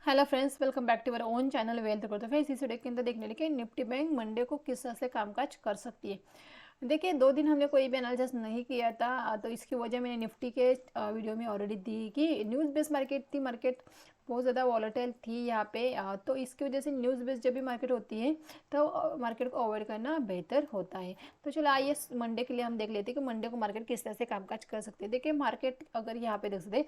Hello friends, welcome back to our own channel wealth growth. Friends, इस video के अंदर देखने लगे निफ्टी बैंक मंडे को किस तरह से कामकाज कर सकती है। देखिए, 2 दिन हमने कोई भी एनालिसिस नहीं किया था, तो इसकी वजह मैंने निफ्टी के वीडियो में ऑलरेडी दी कि न्यूज़ बेस्ड मार्केट थी। मार्केट बहुत ज़्यादा वॉलेटाइल थी यहाँ पे, तो इसकी वजह से न्यूज़ बेस्ड जब भी मार्केट होती है तो मार्केट को अवॉइड करना बेहतर होता है। तो चलो आइए मंडे के लिए हम देख लेते हैं कि मंडे को मार्केट किस तरह से कामकाज कर सकते हैं। देखिए, मार्केट अगर यहाँ पे देख सकते,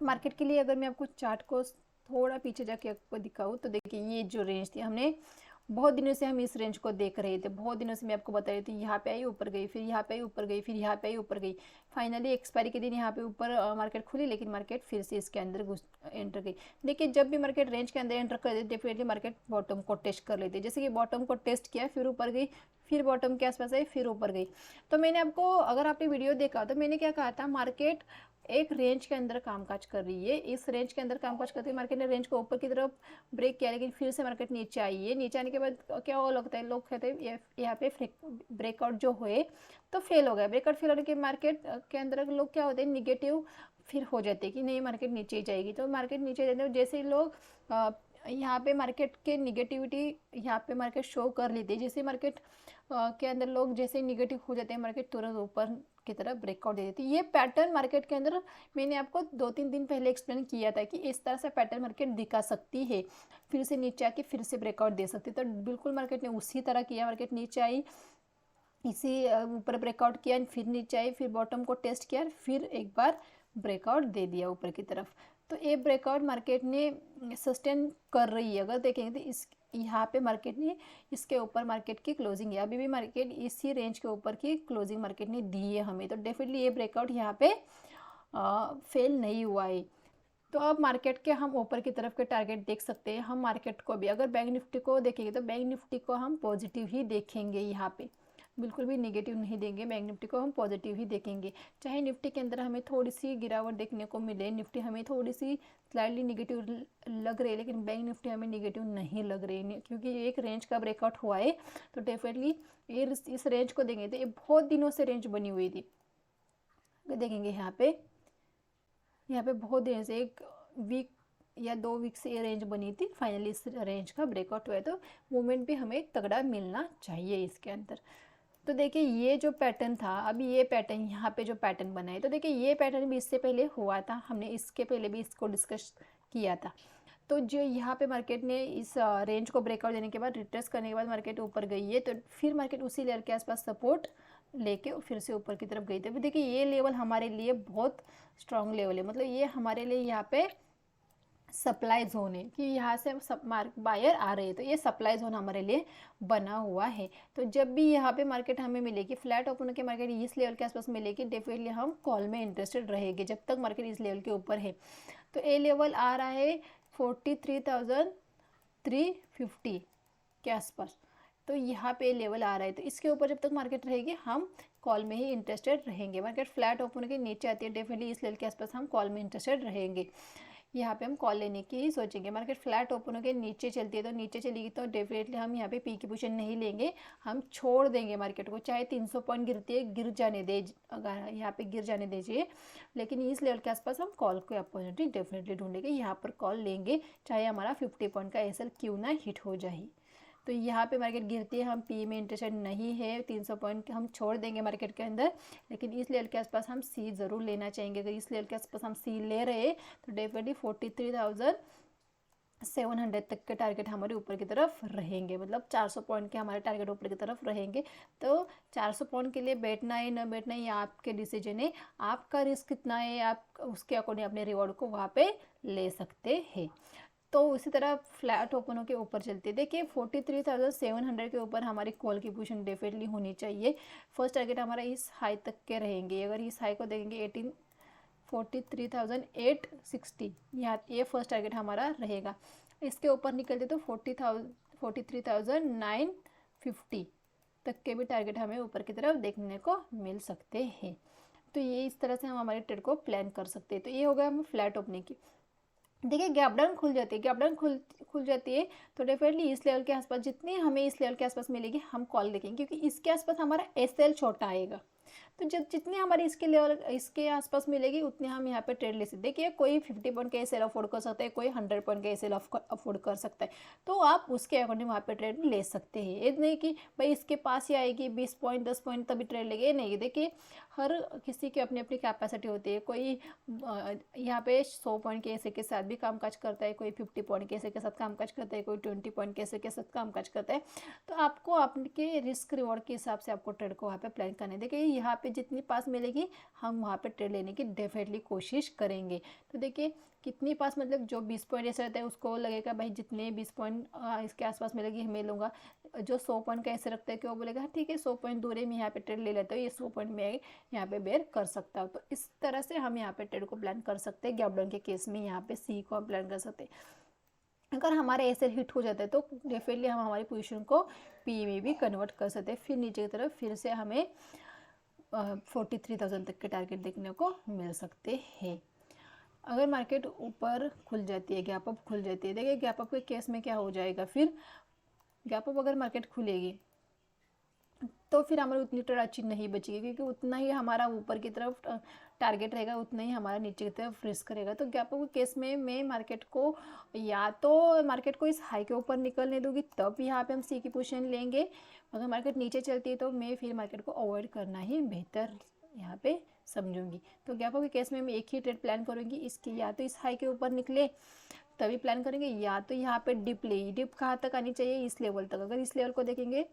मार्केट के लिए अगर मैं आपको चार्ट को थोड़ा पीछे जाके आपको दिखाऊँ तो देखिए, ये जो रेंज थी, हमने बहुत दिनों से हम इस रेंज को देख रहे थे। बहुत दिनों से मैं आपको बता रही थी, यहाँ पे आई ऊपर गई, फिर यहाँ पे आई ऊपर गई, फिर यहाँ पे आई ऊपर गई। फाइनली एक्सपायरी के दिन यहाँ पे ऊपर मार्केट खुली, लेकिन मार्केट फिर से इसके अंदर घुस एंटर गई। देखिए, जब भी मार्केट रेंज के अंदर एंटर कर देती, डेफिनेटली मार्केट बॉटम को टेस्ट कर लेती है। जैसे कि बॉटम को टेस्ट किया, फिर ऊपर गई, फिर बॉटम के आसपास आई, फिर ऊपर गई। तो मैंने आपको, अगर आपने वीडियो देखा तो मैंने क्या कहा था, मार्केट एक रेंज के अंदर कामकाज कर रही है। इस रेंज के अंदर कामकाज करते हुए मार्केट ने रेंज को ऊपर की तरफ ब्रेक किया, लेकिन फिर से मार्केट नीचे आई है। नीचे आने के बाद क्या हो लगता है, लोग कहते हैं यहाँ पे ब्रेकआउट जो हुए तो फेल हो गया। ब्रेकआउट फेल होने के मार्केट के अंदर लोग क्या होते हैं, निगेटिव फिर हो जाते हैं कि नहीं, मार्केट नीचे ही जाएगी। तो मार्केट नीचे जाते हैं, जैसे ही लोग यहाँ पे मार्केट के निगेटिविटी यहाँ पे मार्केट शो कर लेते हैं। जैसे मार्केट के अंदर लोग जैसे निगेटिव हो जाते हैं, मार्केट तुरंत ऊपर की तरफ ब्रेकआउट दे देती है। ये पैटर्न मार्केट के अंदर मैंने आपको 2-3 दिन पहले एक्सप्लेन किया था कि इस तरह से पैटर्न मार्केट दिखा सकती है, फिर से नीचे आके फिर से ब्रेकआउट दे सकती है। तो बिल्कुल मार्केट ने उसी तरह किया। मार्केट नीचे आई, इसी ऊपर ब्रेकआउट किया, फिर नीचे आई, फिर बॉटम को टेस्ट किया, फिर एक बार ब्रेकआउट दे दिया ऊपर की तरफ। तो ये ब्रेकआउट मार्केट ने सस्टेन कर रही है। अगर देखेंगे तो इस यहाँ पे मार्केट ने इसके ऊपर मार्केट की क्लोजिंग है। अभी भी मार्केट इसी रेंज के ऊपर की क्लोजिंग मार्केट ने दी है हमें। तो डेफिनेटली ये ब्रेकआउट यहाँ पे फेल नहीं हुआ है। तो अब मार्केट के हम ऊपर की तरफ के टारगेट देख सकते हैं। हम मार्केट को भी, अगर बैंक निफ्टी को देखेंगे तो बैंक निफ्टी को हम पॉजिटिव ही देखेंगे। यहाँ पे बिल्कुल भी नेगेटिव नहीं देंगे, बैंक निफ्टी को हम पॉजिटिव ही देखेंगे। चाहे निफ्टी के अंदर हमें थोड़ी सी गिरावट देखने को मिले, निफ्टी हमें थोड़ी सी स्लाइडली निगेटिव लग रही है, लेकिन बैंक निफ्टी हमें निगेटिव नहीं लग रही है, क्योंकि एक रेंज का ब्रेकआउट हुआ है। तो डेफिनेटली ये इस रेंज को देंगे तो ये बहुत दिनों से रेंज बनी हुई थी। देखेंगे यहाँ पे बहुत दिन से, 1 वीक या 2 वीक से ये रेंज बनी थी। फाइनली इस रेंज का ब्रेकआउट हुआ है, तो मूवमेंट भी हमें तगड़ा मिलना चाहिए इसके अंदर। तो देखिए, ये जो पैटर्न था, अभी ये पैटर्न यहाँ पे जो पैटर्न बना है, तो देखिए ये पैटर्न भी इससे पहले हुआ था। हमने इसके पहले भी इसको डिस्कस किया था। तो जो यहाँ पे मार्केट ने इस रेंज को ब्रेकआउट देने के बाद, रिट्रेस करने के बाद मार्केट ऊपर गई है, तो फिर मार्केट उसी लेवल के आसपास सपोर्ट लेके फिर से ऊपर की तरफ गई थी। देखिए, ये लेवल हमारे लिए बहुत स्ट्रॉन्ग लेवल है। मतलब ये हमारे लिए यहाँ पे सप्लाई जोन है कि यहाँ से सब बायर आ रहे हैं, तो ये सप्लाई जोन हमारे लिए बना हुआ है। तो जब भी यहाँ पे मार्केट हमें मिलेगी, फ्लैट ओपन के मार्केट इस लेवल के आसपास मिलेगी, डेफिनेटली हम कॉल में इंटरेस्टेड रहेंगे जब तक मार्केट इस लेवल के ऊपर है। तो ये लेवल आ रहा है 43,350 के आसपास। तो यहाँ पे लेवल आ रहा है, तो इसके ऊपर जब तक मार्केट रहेगी हम कॉल में ही इंटरेस्टेड रहेंगे। मार्केट फ्लैट ओपन के नीचे आती है, डेफिनेटली इस लेवल के आसपास हम कॉल में इंटरेस्टेड रहेंगे। यहाँ पे हम कॉल लेने की ही सोचेंगे। मार्केट फ्लैट ओपन होकर नीचे चलती है, तो नीचे चलेगी तो डेफिनेटली हम यहाँ पे पी की पोजीशन नहीं लेंगे, हम छोड़ देंगे मार्केट को। चाहे 300 पॉइंट गिरती है, गिर जाने दे, अगर यहाँ पे गिर जाने दीजिए, लेकिन इस लेवल के आसपास हम कॉल को अपॉर्चुनिटी डेफिनेटली ढूंढेंगे, यहाँ पर कॉल लेंगे, चाहे हमारा 50 पॉइंट का एसएल क्यों ना हिट हो जाए। तो यहाँ पे मार्केट गिरती है, हम पी में इंटरेस्टेड नहीं है, 300 पॉइंट हम छोड़ देंगे मार्केट के अंदर, लेकिन इस लेवल के आसपास हम सी ज़रूर लेना चाहेंगे। अगर इस लेवल के आसपास हम सी ले रहे हैं तो डेफिनेटली 43,700 तक के टारगेट हमारे ऊपर की तरफ रहेंगे। मतलब 400 पॉइंट के हमारे टारगेट ऊपर की तरफ रहेंगे। तो 400 पॉइंट के लिए बैठना है न बैठना है, ये आपके डिसीजन है, आपका रिस्क कितना है, आप उसके अकॉर्डिंग अपने रिवॉर्ड को वहाँ पे ले सकते हैं। तो उसी तरह फ्लैट ओपनों के ऊपर चलते, देखिए 43,700 के ऊपर हमारी कॉल की पोजीशन डेफिनेटली होनी चाहिए। फर्स्ट टारगेट हमारा इस हाई तक के रहेंगे। अगर इस हाई को देखेंगे 43,860, यहाँ ये फर्स्ट टारगेट हमारा रहेगा। इसके ऊपर निकलते तो 43,950 तक के भी टारगेट हमें ऊपर की तरफ देखने को मिल सकते हैं। तो ये इस तरह से हम हमारे ट्रेड को प्लान कर सकते हैं। तो ये हो गया हमें फ्लैट ओपनिंग की। देखिए, गैप डाउन खुल जाती है, गैप डाउन खुल जाती है, तो डेफिनेटली इस लेवल के आसपास जितनी हमें इस लेवल के आसपास मिलेगी हम कॉल देखेंगे, क्योंकि इसके आसपास हमारा एसएल छोटा आएगा। तो जब जितनी हमारी इसके लेवल इसके आसपास मिलेगी उतने हम यहाँ पे ट्रेड ले सकते हैं। देखिए कोई 50 पॉइंट का सेल अफोर्ड कर सकता है, कोई 100 पॉइंट का सेल अफोर्ड कर सकता है, तो आप उसके अकॉर्डिंग वहाँ पे ट्रेड ले सकते हैं। ये नहीं कि भाई इसके पास ही आएगी 20 पॉइंट 10 पॉइंट तभी ट्रेड लेंगे, नहीं। देखिए हर किसी की अपनी अपनी कैपेसिटी होती है, कोई यहाँ पे 100 पॉइंट के ऐसे के साथ भी कामकाज करता है, कोई 50 पॉइंट के ऐसे के साथ कामकाज करता है, कोई 20 पॉइंट के ऐसे के साथ कामकाज करता है। तो आपको आपके रिस्क रिवॉर्ड के हिसाब से आपको ट्रेड को वहाँ पे प्लान करना है। देखिए यहाँ पे जितनी पास मिलेगी हम वहाँ पे ट्रेड लेने की डेफिनेटली कोशिश करेंगे। तो देखिए कितनी पास मतलब जो 20 पॉइंट ऐसा रहता है उसको लगेगा भाई जितने 20 पॉइंट इसके आसपास मिलेगी मैं लूँगा। जो 100 पॉइंट का ऐसे रखता है कि वो बोलेगा हाँ ठीक है 100 पॉइंट दूर है मैं यहाँ पे ट्रेड ले लेता हूँ, ये 100 पॉइंट में यहाँ पे बेयर कर सकता हूँ। तो इस तरह से हम यहाँ पे ट्रेड को प्लान कर सकते हैं। गैप डाउन के केस में यहाँ पे सी को हम प्लान कर सकते हैं। अगर हमारे ऐसे हिट हो जाता है तो डेफिनेटली हम हमारी पोजीशन को पी में भी कन्वर्ट कर सकते हैं। फिर नीचे की तरफ फिर से हमें 43,000 तक के टारगेट देखने को मिल सकते हैं। अगर मार्केट ऊपर खुल जाती है, गैप अप खुल जाती है, देखिए गैप अप के केस में क्या हो जाएगा, फिर गैप अप अगर मार्केट खुलेगी तो फिर हमारी उतनी ट्रेड अच्छी नहीं बचेगी, क्योंकि उतना ही हमारा ऊपर की तरफ टारगेट रहेगा, उतना ही हमारा नीचे की तरफ रिस्क रहेगा। तो गैप अप के केस में मैं मार्केट को या तो मार्केट को इस हाई के ऊपर निकलने दूंगी, तब यहाँ पे हम सी की पोजीशन लेंगे। अगर मार्केट नीचे चलती है तो मैं फिर मार्केट को अवॉइड करना ही बेहतर यहाँ पे समझूंगी। तो गैप अप के केस में मैं एक ही ट्रेड प्लान करूँगी, इसकी या तो इस हाई के ऊपर निकले तभी प्लान करेंगे, या तो यहाँ पे डिप ले। डिप कहाँ तक आनी चाहिए, इस लेवल तक। अगर इस लेवल को देखेंगे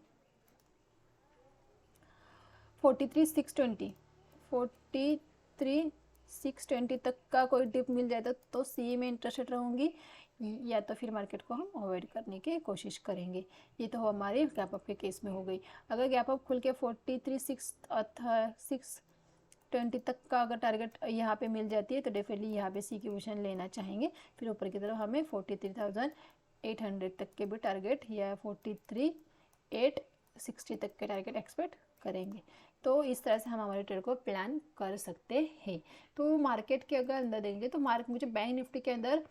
43,620 तक का कोई डिप मिल जाए तो सी में इंटरेस्टेड रहूँगी, या तो फिर मार्केट को हम अवॉइड करने की कोशिश करेंगे। ये तो हमारे गैप अप के केस में हो गई। अगर गैप अप खुल के 43,620 तक का अगर टारगेट यहाँ पे मिल जाती है तो डेफिनेटली यहाँ पे सी की पोजीशन लेना चाहेंगे। फिर ऊपर की तरफ हमें 43,800 तक के भी टारगेट या 43,860 तक के टारगेट एक्सपेक्ट करेंगे। तो इस तरह से हम हमारे ट्रेड को प्लान कर सकते हैं। तो मार्केट के अगर अंदर देंगे तो मुझे बैंक निफ्टी के अंदर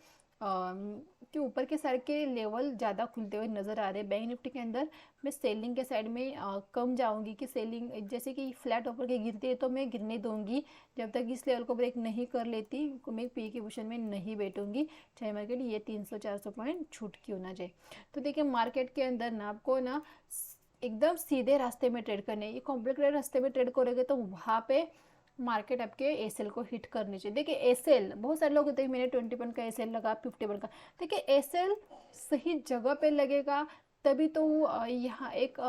के ऊपर के साइड के लेवल ज़्यादा खुलते हुए नज़र आ रहे हैं। बैंक निफ्टी के अंदर मैं सेलिंग के साइड में कम जाऊंगी, कि सेलिंग जैसे कि फ्लैट ऊपर के गिरती है तो मैं गिरने दूंगी, जब तक इस लेवल को ब्रेक नहीं कर लेती मैं पी की पोजीशन में नहीं बैठूंगी, चाहे मार्केट ये 300-400 पॉइंट छूट क्यों ना जाए। तो देखिए मार्केट के अंदर ना आपको ना एकदम सीधे रास्ते में ट्रेड करने, ये कॉम्प्लिकेटेड रास्ते में ट्रेड करोगे तो वहाँ पे मार्केट आपके एसएल को हिट करनी चाहिए। देखिए एसएल बहुत सारे लोग होते हैं मैंने 20 पॉइंट का एसएल लगा 50 पॉइंट का, देखिए एसएल सही जगह पे लगेगा तभी तो यहाँ एक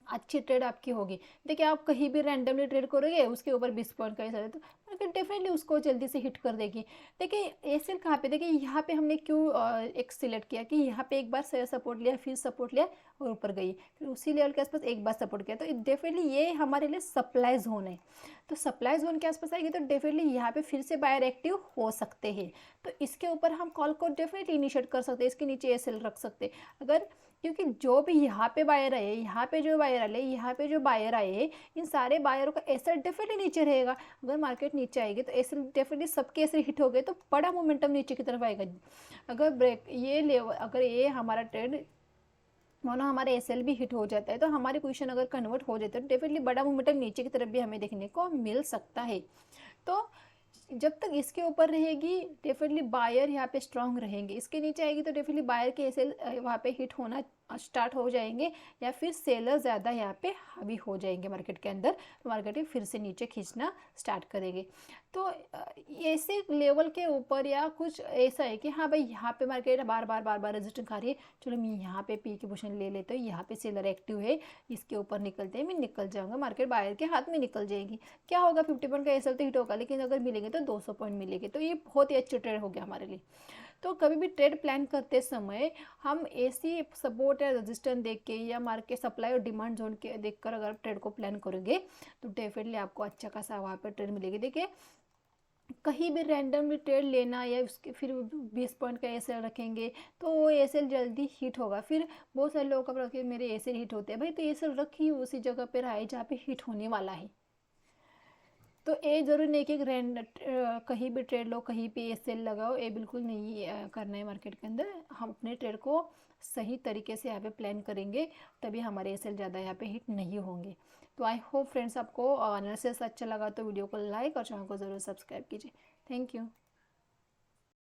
अच्छी ट्रेड आपकी होगी। देखिए आप कहीं भी रैंडमली ट्रेड करोगे उसके ऊपर 20 पॉइंट का ऐसा है तो मार्केट डेफिनेटली उसको जल्दी से हिट कर देगी। देखिए एसएल कहाँ पे, देखिए यहाँ पे हमने क्यों एक सिलेक्ट किया कि यहाँ पे एक बार सपोर्ट लिया, फिर सपोर्ट लिया और ऊपर गई, फिर उसी लेवल के आसपास एक बार सपोर्ट किया, तो डेफिनेटली ये हमारे लिए सप्लाई जोन है। तो सप्लाई जोन के आसपास आएगी तो डेफिनेटली यहाँ पे फिर से बायर एक्टिव हो सकते हैं। तो इसके ऊपर हम कॉल को डेफिनेटली इनिशिएट कर सकते हैं, इसके नीचे एसएल रख सकते अगर, क्योंकि जो भी यहाँ पे बायर आए, यहाँ पे जो बायर आए, यहाँ पे जो बायर आए, इन सारे बायरों का एसएल डेफिनेटली नीचे रहेगा। अगर मार्केट नीचे आएगी तो एसएल डेफिनेटली सबके एसएल हिट हो गए तो बड़ा मोमेंटम नीचे की तरफ आएगा। अगर ब्रेक ये लेवल अगर ये हमारा ट्रेड मानो हमारे एसएल भी हिट हो जाता है तो हमारी पोजीशन अगर कन्वर्ट हो जाता है तो डेफिनेटली बड़ा मोमेंटम नीचे की तरफ भी हमें देखने को मिल सकता है। तो जब तक इसके ऊपर रहेगी डेफिनेटली बायर यहाँ पे स्ट्रांग रहेंगे, इसके नीचे आएगी तो डेफिनेटली बायर के एसएल वहाँ पे हिट होना स्टार्ट हो जाएंगे, या फिर सेलर ज़्यादा यहाँ पे हावी हो जाएंगे मार्केट के अंदर, तो मार्केट फिर से नीचे खींचना स्टार्ट करेंगे। तो ऐसे लेवल के ऊपर या कुछ ऐसा है कि हाँ भाई यहाँ पे मार्केट बार बार रेजिस्टेंस खा रही है, चलो मैं यहाँ पे पी की पोजीशन ले लेते हो, यहाँ पे सेलर एक्टिव है, इसके ऊपर निकलते हैं, मैं निकल जाऊँगा, मार्केट बायर के हाथ में निकल जाएगी। क्या होगा 50 पॉइंट का एसएल तो हिट होगा, लेकिन अगर मिलेंगे तो 200 पॉइंट मिलेंगे, तो ये बहुत ही अच्छी ट्रेड हो गया हमारे लिए। तो कभी भी ट्रेड प्लान करते समय हम ऐसी सपोर्ट या रेजिस्टेंस देख के या मार्केट सप्लाई और डिमांड जोन के देखकर अगर ट्रेड को प्लान करोगे तो डेफिनेटली आपको अच्छा खासा वहाँ पर ट्रेड मिलेगी। देखिए कहीं भी रैंडमली ट्रेड लेना या उसके फिर 20 पॉइंट का एसएल रखेंगे तो वो एसएल जल्दी हिट होगा। फिर बहुत सारे लोगों का रखे मेरे एसएल हिट होते हैं, भाई तो एसएल रखी उसी जगह पर आए जहाँ पे हिट होने वाला है। तो ये ज़रूरी नहीं कि कहीं भी ट्रेड लो, कहीं पे सेल लगाओ, ये बिल्कुल नहीं करना है मार्केट के अंदर। हम अपने ट्रेड को सही तरीके से यहाँ पे प्लान करेंगे, तभी हमारे सेल ज़्यादा यहाँ पे हिट नहीं होंगे। तो आई होप फ्रेंड्स आपको एनालिसिस अच्छा लगा तो वीडियो को लाइक और चैनल को ज़रूर सब्सक्राइब कीजिए। Thank you.